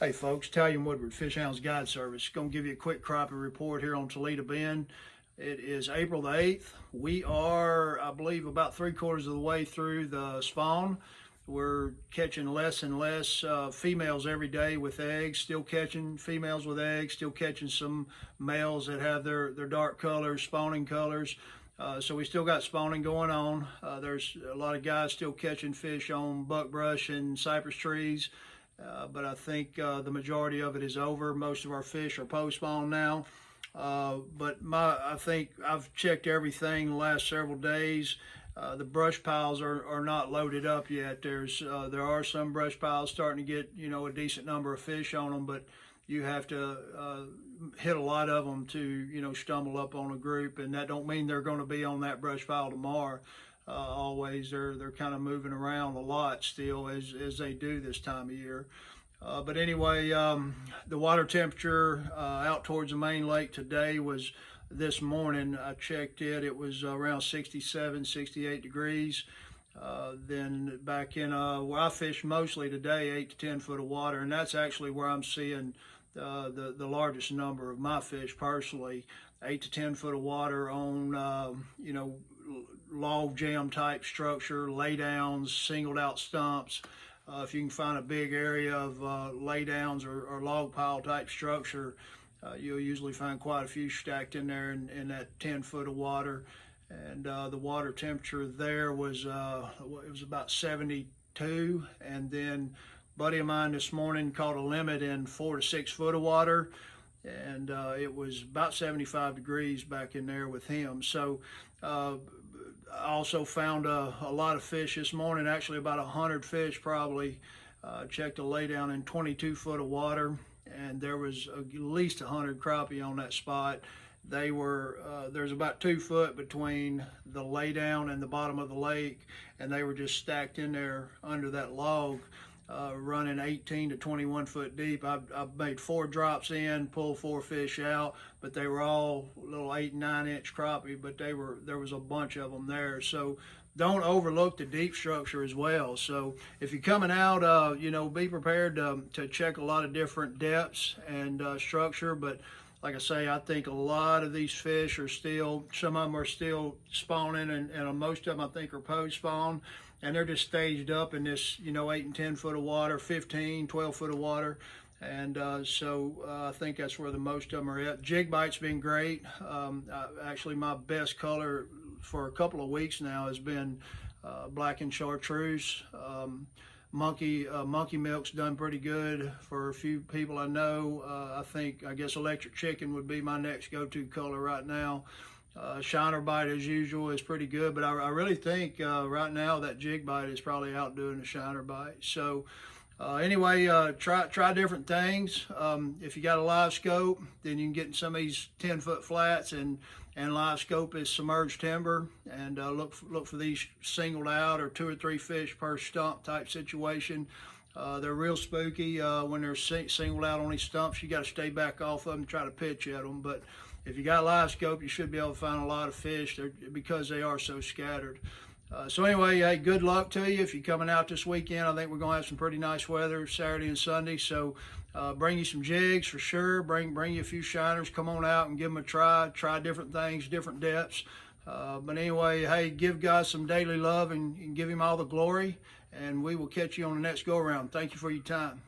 Hey folks, Tallion Woodward, Fish Hounds Guide Service. Going to give you a quick crappie report here on Toledo Bend. It is April the 8th. We are, I believe, about 3/4 of the way through the spawn. We're catching less and less females every day with eggs, still catching females with eggs, still catching some males that have their dark colors, spawning colors. So we still got spawning going on. There's a lot of guys still catching fish on buckbrush and cypress trees. But I think the majority of it is over. Most of our fish are post-spawn now. I think I've checked everything the last several days. The brush piles are not loaded up yet. There are some brush piles starting to get a decent number of fish on them, but you have to hit a lot of them to stumble up on a group, and that don't mean they're going to be on that brush pile tomorrow. Always they're kind of moving around a lot still as they do this time of year. But anyway, the water temperature out towards the main lake today was, this morning I checked it was around 67, 68 degrees. Then back in where I fish mostly today, 8 to 10 foot of water, and that's actually where I'm seeing the largest number of my fish personally. 8 to 10 foot of water on log jam type structure, laydowns, singled out stumps. If you can find a big area of laydowns or log pile type structure, you'll usually find quite a few stacked in there in that 10 foot of water. And the water temperature there was it was about 72. And then a buddy of mine this morning caught a limit in 4 to 6 foot of water, and it was about 75 degrees back in there with him. So I also found a lot of fish this morning, actually about 100 fish probably. Checked a laydown in 22 foot of water, and there was at least 100 crappie on that spot. They were, there's about 2 foot between the laydown and the bottom of the lake, and they were just stacked in there under that log, running 18 to 21 foot deep. I've made 4 drops in, pulled 4 fish out, but they were all little 8 and 9 inch crappie, but there was a bunch of them there. So don't overlook the deep structure as well. So if you're coming out, be prepared to check a lot of different depths and structure. But like I say, I think a lot of these fish are still, some of them are still spawning, and most of them I think are post spawn, and they're just staged up in this 8 and 10 foot of water, 15, 12 foot of water. And so I think that's where the most of them are at. Jig bite's been great. Actually, my best color for a couple of weeks now has been black and chartreuse. Monkey milk's done pretty good for a few people I know. I guess electric chicken would be my next go-to color right now. Shiner bite as usual is pretty good, but I really think right now that jig bite is probably outdoing the shiner bite. So anyway, try different things. If you got a live scope, then you can get in some of these 10 foot flats, and live scope is submerged timber, and look for these singled out or 2 or 3 fish per stump type situation. They're real spooky when they're singled out on these stumps. You got to stay back off of them and try to pitch at them. But if you got live scope, you should be able to find a lot of fish because they are so scattered. So anyway, hey, good luck to you if you're coming out this weekend. I think we're going to have some pretty nice weather Saturday and Sunday. So bring you some jigs for sure. Bring you a few shiners. Come on out and give them a try. Try different things, different depths. But anyway, hey, give God some daily love and give him all the glory. And we will catch you on the next go around. Thank you for your time.